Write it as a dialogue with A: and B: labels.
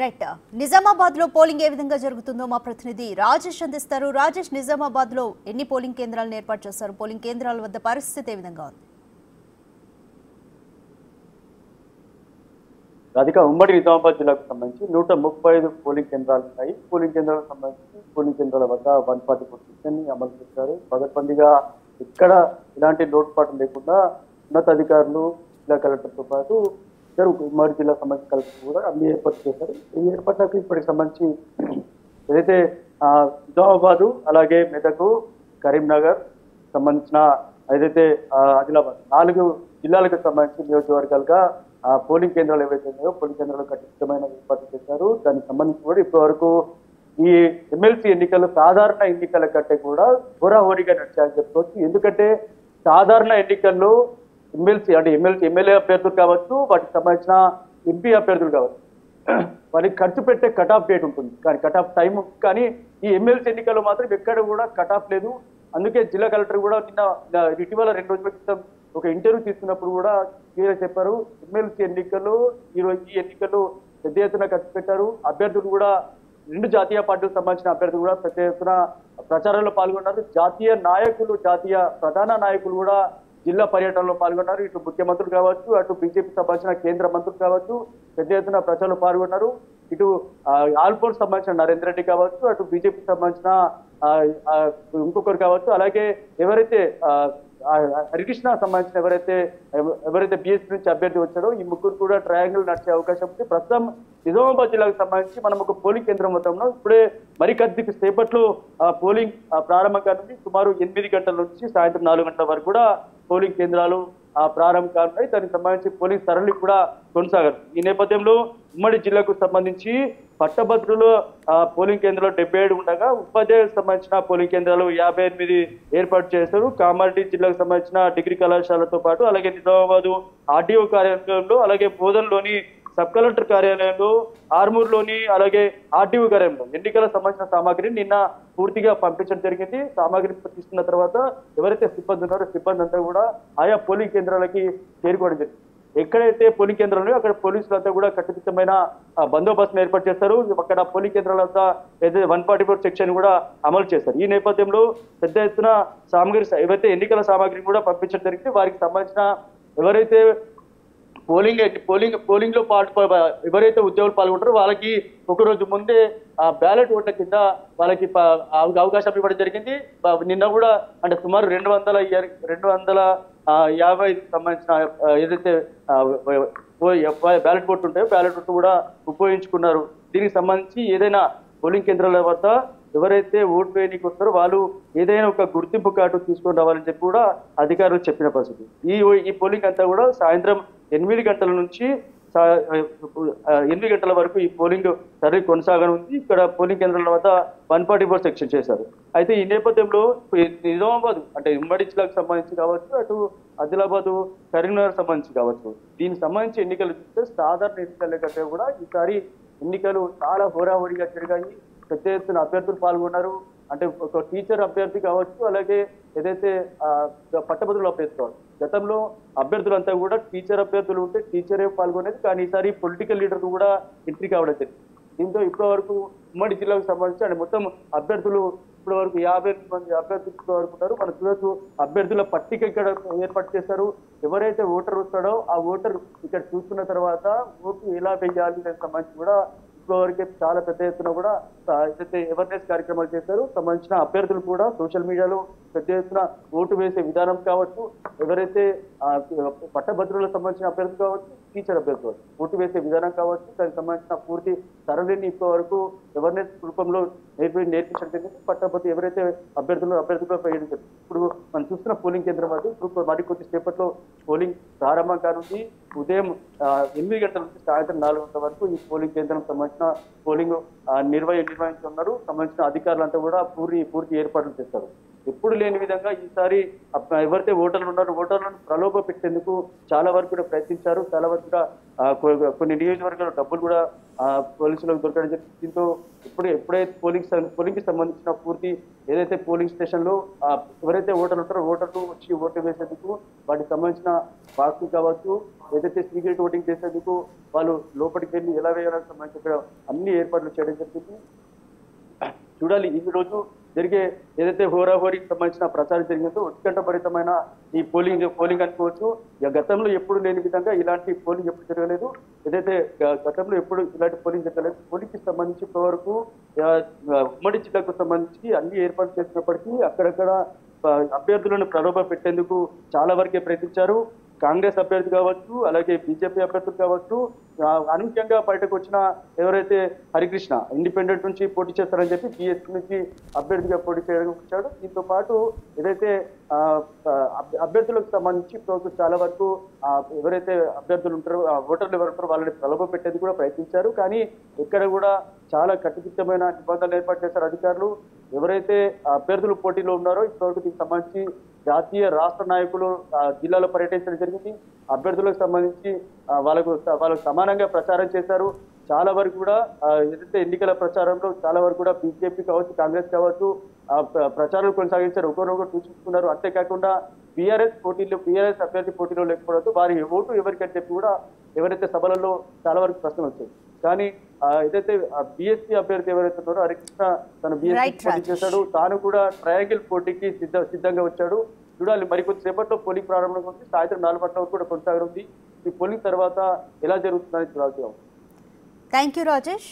A: Right. Nizamabad లో polling ఏ విధంగా జరుగుతుందో మా ప్రతినిధి రాజేష్ అందిస్తారు. రాజేష్, నిజామాబాద్ లో ఎన్ని పోలింగ్ కేంద్రాలను ఏర్పాటు చేస్తారు? పోలింగ్ కేంద్రాల వద్ద పరిస్థితి ఏ విధంగా ఉంది?
B: రాధిక, ఉమ్మడి నిజామాబాద్ జిల్లాకు సంబంధించి 135 పోలింగ్ కేంద్రాలు ఉన్నాయి. పోలింగ్ కేంద్రాలకు సంబంధించి పోలింగ్ కేంద్రాల వద్ద 140% అమలు చేశారు. పగడ్బందీగా ఇక్కడ ఇలాంటి లోటుపాటు లేకుండా ఉన్నతాధికారులు, జిల్లా కలెక్టర్తో పాటు ఇద్దరు ఉమ్మడి జిల్లా సంబంధించిన కలెక్టర్ కూడా అన్ని ఏర్పాటు చేశారు. ఈ ఏర్పాట్లకు ఇప్పటికి సంబంధించి ఏదైతే నిజామాబాదు, అలాగే మెదకు, కరీంనగర్ సంబంధించిన ఏదైతే ఆదిలాబాద్ 4 జిల్లాలకు సంబంధించి నియోజకవర్గాలుగా పోలింగ్ కేంద్రాలు ఏవైతే ఉన్నాయో పోలింగ్ కేంద్రాలు ఖచ్చితమైన ఏర్పాట్లు చేశారు. దానికి సంబంధించి కూడా ఇప్పటి వరకు ఈ ఎమ్మెల్సీ ఎన్నికలు సాధారణ ఎన్నికల కంటే కూడా హోరాహోరీగా నడిచాయని చెప్పుకోవచ్చు. ఎందుకంటే సాధారణ ఎన్నికల్లో ఎమ్మెల్యే అభ్యర్థులు కావచ్చు, వాటికి సంబంధించిన ఎంపీ అభ్యర్థులు కావచ్చు, వారికి ఖర్చు పెట్టే కట్ ఆఫ్ డేట్ ఉంటుంది, కానీ కట్ ఆఫ్ టైం. కానీ ఈ ఎమ్మెల్సీ ఎన్నికల్లో మాత్రం ఎక్కడ కూడా కట్ ఆఫ్ లేదు. అందుకే జిల్లా కలెక్టర్ కూడా ఇటీవల 2 రోజుల క్రితం ఒక ఇంటర్వ్యూ తీసుకున్నప్పుడు కూడా క్లియర్ చెప్పారు. ఎమ్మెల్సీ ఎన్నికలు ఈ ఎన్నికలు పెద్ద ఎత్తున ఖర్చు పెట్టారు. అభ్యర్థులు కూడా 2 జాతీయ పార్టీలకు సంబంధించిన అభ్యర్థులు కూడా పెద్ద ఎత్తున ప్రచారంలో పాల్గొన్నారు. జాతీయ ప్రధాన నాయకులు కూడా జిల్లా పర్యటనలో పాల్గొన్నారు. ఇటు ముఖ్యమంత్రులు కావచ్చు, అటు బీజేపీ సంబంధించిన కేంద్ర మంత్రులు కావచ్చు, పెద్ద ఎత్తున ప్రచారంలో పాల్గొన్నారు. ఇటు ఆల్ఫోర్స్ సంబంధించిన నరేంద్ర రెడ్డి కావచ్చు, అటు బీజేపీ సంబంధించిన ఇంకొకరు కావచ్చు, అలాగే ఎవరైతే హరికృష్ణ సంబంధించిన ఎవరైతే బీఎస్పీ నుంచి అభ్యర్థి వచ్చారో ఈ ముగ్గురు కూడా ట్రయాంగిల్ నడిచే అవకాశం ఉంది. ప్రస్తుతం నిజామాబాద్ జిల్లాకు సంబంధించి మనం ఒక పోలింగ్ కేంద్రం మొత్తంలో ఇప్పుడే మరికొద్ది సేపట్లో పోలింగ్ ప్రారంభం కానుంది. సుమారు 8 గంటల నుంచి సాయంత్రం 4 గంటల వరకు కూడా పోలింగ్ కేంద్రాలు ప్రారంభం కానున్నాయి. దానికి సంబంధించి పోలింగ్ సరళి కూడా కొనసాగారు. ఈ నేపథ్యంలో ఉమ్మడి జిల్లాకు సంబంధించి పట్టభద్రులు పోలింగ్ కేంద్రాలు 77 ఉండగా ఉపాధ్యాయులకు సంబంధించిన పోలింగ్ కేంద్రాలు 58 ఏర్పాటు చేశారు. కామారెడ్డి జిల్లాకు సంబంధించిన డిగ్రీ కళాశాలతో పాటు అలాగే నిజామాబాద్ ఆర్డీఓ కార్యాలయంలో, అలాగే బోధన్లోని సబ్ కలెక్టర్ కార్యాలయంలో, ఆర్మూర్లోని అలాగే ఆర్టీఓ కార్యాలయంలో ఎన్నికలకు సంబంధించిన సామాగ్రిని నిన్న పూర్తిగా పంపించడం జరిగింది. సామాగ్రి తీసుకున్న తర్వాత ఎవరైతే సిబ్బంది ఉన్నారో సిబ్బంది అంతా కూడా ఆయా పోలింగ్ కేంద్రాలకి చేరుకోవడం జరిగింది. ఎక్కడైతే పోలింగ్ కేంద్రాలు ఉన్నాయో అక్కడ పోలీసులంతా కూడా కట్టుదిట్టమైన బందోబస్తును ఏర్పాటు చేస్తారు. అక్కడ పోలింగ్ కేంద్రాలంతా ఏదైతే 144 సెక్షన్ కూడా అమలు చేస్తారు. ఈ నేపథ్యంలో పెద్ద ఎత్తున ఏవైతే ఎన్నికల సామాగ్రిని కూడా పంపించడం జరిగింది. వారికి సంబంధించిన ఎవరైతే పోలింగ్ లో ఎవరైతే ఉద్యోగులు పాల్గొంటారో వాళ్ళకి ఒకరోజు ముందే బ్యాలెట్ ఓట్ల కింద వాళ్ళకి అవకాశం ఇవ్వడం జరిగింది. నిన్న కూడా అంటే సుమారు 250 సంబంధించిన ఏదైతే బ్యాలెట్ ఓట్లు ఉంటాయో బ్యాలెట్ ఓట్లు కూడా ఉపయోగించుకున్నారు. దీనికి సంబంధించి ఏదైనా పోలింగ్ కేంద్రాల వద్ద ఎవరైతే ఓటు వేయడానికి వస్తారో వాళ్ళు ఏదైనా ఒక గుర్తింపు కార్డు తీసుకొని రావాలని చెప్పి కూడా అధికారులు చెప్పిన పరిస్థితి. ఈ పోలింగ్ అంతా కూడా సాయంత్రం 8 గంటల నుంచి 8 గంటల వరకు ఈ పోలింగ్ సరళి కొనసాగనుంది. ఇక్కడ పోలింగ్ కేంద్రాల వద్ద 144 సెక్షన్ చేశారు. అయితే ఈ నేపథ్యంలో నిజామాబాద్ అంటే ఉమ్మడి జిల్లాకు సంబంధించి కావచ్చు, అటు ఆదిలాబాద్, కరీంనగర్ సంబంధించి కావచ్చు, దీనికి సంబంధించి ఎన్నికలు చూస్తే సాధారణ ఎన్నికల కంటే కూడా ఈసారి ఎన్నికలు చాలా హోరాహోరీగా జరిగాయి. పెద్ద ఎత్తున అభ్యర్థులు పాల్గొన్నారు. అంటే ఒక టీచర్ అభ్యర్థి కావచ్చు, అలాగే ఏదైతే పట్టభద్రుల అభ్యర్థి కావచ్చు. గతంలో అభ్యర్థులంతా కూడా టీచర్ అభ్యర్థులు ఉంటే టీచరే పాల్గొనేది, కానీ ఈసారి పొలిటికల్ లీడర్ కూడా ఎంట్రీ కావడం జరిగింది. దీంతో ఇప్పటి వరకు ఉమ్మడి జిల్లాకు సంబంధించి అంటే మొత్తం అభ్యర్థులు ఇప్పటి వరకు 58 మంది అభ్యర్థులు ఇప్పటి వరకు ఉన్నారు. మన చూడొచ్చు అభ్యర్థుల పట్టిక ఇక్కడ ఏర్పాటు చేశారు. ఎవరైతే ఓటర్ వస్తాడో ఆ ఓటర్ ఇక్కడ చూసుకున్న తర్వాత ఓటు ఎలా వేయాలి దానికి సంబంధించి కూడా వరకు చాలా పెద్ద ఎత్తున కూడా ఏదైతే అవేర్నెస్ కార్యక్రమాలు చేశారు. సంబంధించిన అభ్యర్థులు కూడా సోషల్ మీడియాలో పెద్ద ఎత్తున ఓటు వేసే విధానం కావచ్చు, ఎవరైతే పట్టభద్రులకు సంబంధించిన అభ్యర్థులు కావచ్చు, టీచర్ అభ్యర్థులు ఓటు వేసే విధానం కావచ్చు, దానికి సంబంధించిన పూర్తి సరళిని ఇప్పటి వరకు అవేర్నెస్ రూపంలో నేర్పించడం జరిగింది. పట్టభద్రులు ఎవరైతే అభ్యర్థులు వేయడం జరిగింది. ఇప్పుడు మనం చూస్తున్న పోలింగ్ కేంద్రం అది ఇప్పుడు మరికొద్ది సేపట్లో పోలింగ్ ప్రారంభం కానుంది. ఉదయం 8 గంటల నుంచి సాయంత్రం 4 గంటల వరకు ఈ పోలింగ్ కేంద్రం సంబంధించిన పోలింగ్ నిర్వహించున్నారు. సంబంధించిన అధికారులంతా కూడా పూర్తి ఏర్పాట్లు చేస్తారు. ఎప్పుడు లేని విధంగా ఈసారి ఎవరైతే ఓటర్లు ఉన్నారో ఓటర్లను ప్రలోభ పెట్టేందుకు చాలా వరకు కూడా ప్రయత్నించారు. చాలా వరకు కూడా కొన్ని నియోజకవర్గాల డబ్బులు కూడా పోలీసులకు దొరకడం జరిగింది. దీంతో ఎప్పుడైతే పోలింగ్ కి సంబంధించిన పూర్తి ఏదైతే పోలింగ్ స్టేషన్ లో ఎవరైతే ఓటర్లు ఉంటారో ఓటర్లు వచ్చి ఓటు వేసేందుకు వాటికి సంబంధించిన బాక్స్ కావచ్చు, ఏదైతే సీక్రెట్ ఓటింగ్ చేసేందుకు వాళ్ళు లోపలికి వెళ్ళి ఎలా వేయాలని సంబంధించి ఇక్కడ అన్ని ఏర్పాట్లు చేయడం జరిగింది. చూడాలి ఈ రోజు జరిగే ఏదైతే హోరాహోరీకి సంబంధించిన ప్రచారం జరిగిందో ఉత్కంఠభరితమైన ఈ పోలింగ్ అనుకోవచ్చు. గతంలో ఎప్పుడు లేని విధంగా ఇలాంటి పోలింగ్ ఎప్పుడు జరగలేదు. ఏదైతే గతంలో ఎప్పుడు ఇలాంటి పోలింగ్ జరగలేదు. పోలింగ్కి సంబంధించి ఇప్పటివరకు ఉమ్మడి జిల్లాకు సంబంధించి అన్ని ఏర్పాటు చేసినప్పటికీ అక్కడక్కడ అభ్యర్థులను ప్రలోభ పెట్టేందుకు చాలా వరకే ప్రయత్నించారు. కాంగ్రెస్ అభ్యర్థి కావచ్చు, అలాగే బీజేపీ అభ్యర్థులు కావచ్చు, అనూహ్యంగా బయటకు వచ్చిన ఎవరైతే హరికృష్ణ ఇండిపెండెంట్ నుంచి పోటీ చేస్తారని చెప్పి బీఎస్పీ నుంచి అభ్యర్థిగా పోటీ చేయడం వచ్చాడు. దీంతో పాటు ఏదైతే అభ్యర్థులకు సంబంధించి ఇప్పుడు చాలా వరకు ఎవరైతే అభ్యర్థులు ఉంటారో ఓటర్లు ఎవరు ఉంటారో వాళ్ళని ప్రలోభ పెట్టేది కూడా ప్రయత్నించారు. కానీ ఇక్కడ కూడా చాలా కట్టుదిట్టమైన నిబంధనలు ఏర్పాటు చేశారు అధికారులు. ఎవరైతే అభ్యర్థులు పోటీలో ఉన్నారో ఇప్పటివరకు దీనికి సంబంధించి జాతీయ రాష్ట్ర నాయకులు జిల్లాలో పర్యటించడం జరిగింది. అభ్యర్థులకు సంబంధించి వాళ్ళకు సమానంగా ప్రచారం చేశారు. చాలా వరకు కూడా ఏదైతే ఎన్నికల ప్రచారంలో చాలా వరకు కూడా బీజేపీ కావచ్చు, కాంగ్రెస్ కావచ్చు ప్రచారం కొనసాగించారు. ఒకరొకరు సూచించుకున్నారు. అంతేకాకుండా బీఆర్ఎస్ అభ్యర్థి పోటీలో లేకపోవడంతో వారి ఓటు ఎవరికని చెప్పి కూడా ఎవరైతే సభలలో చాలా వరకు ప్రశ్నలు వచ్చాయి. కానీ ఏదైతే బీఎస్పీ అభ్యర్థి ఎవరైతే ఉన్నారో హరికృష్ణ తన బీఎస్పీ పోటీ చేశాడు. తాను కూడా ట్రయాంగిల్ పోటీకి సిద్ధంగా వచ్చాడు. చూడాలి మరికొద్ది సేపట్లో పోలింగ్ ప్రారంభం ఉంది. సాయంత్రం 4 గంటల వరకు కూడా కొనసాగనుంది. ఈ పోలింగ్ తర్వాత ఎలా జరుగుతుందని చూడాల్సి ఉంది.
A: Thank you Rajesh.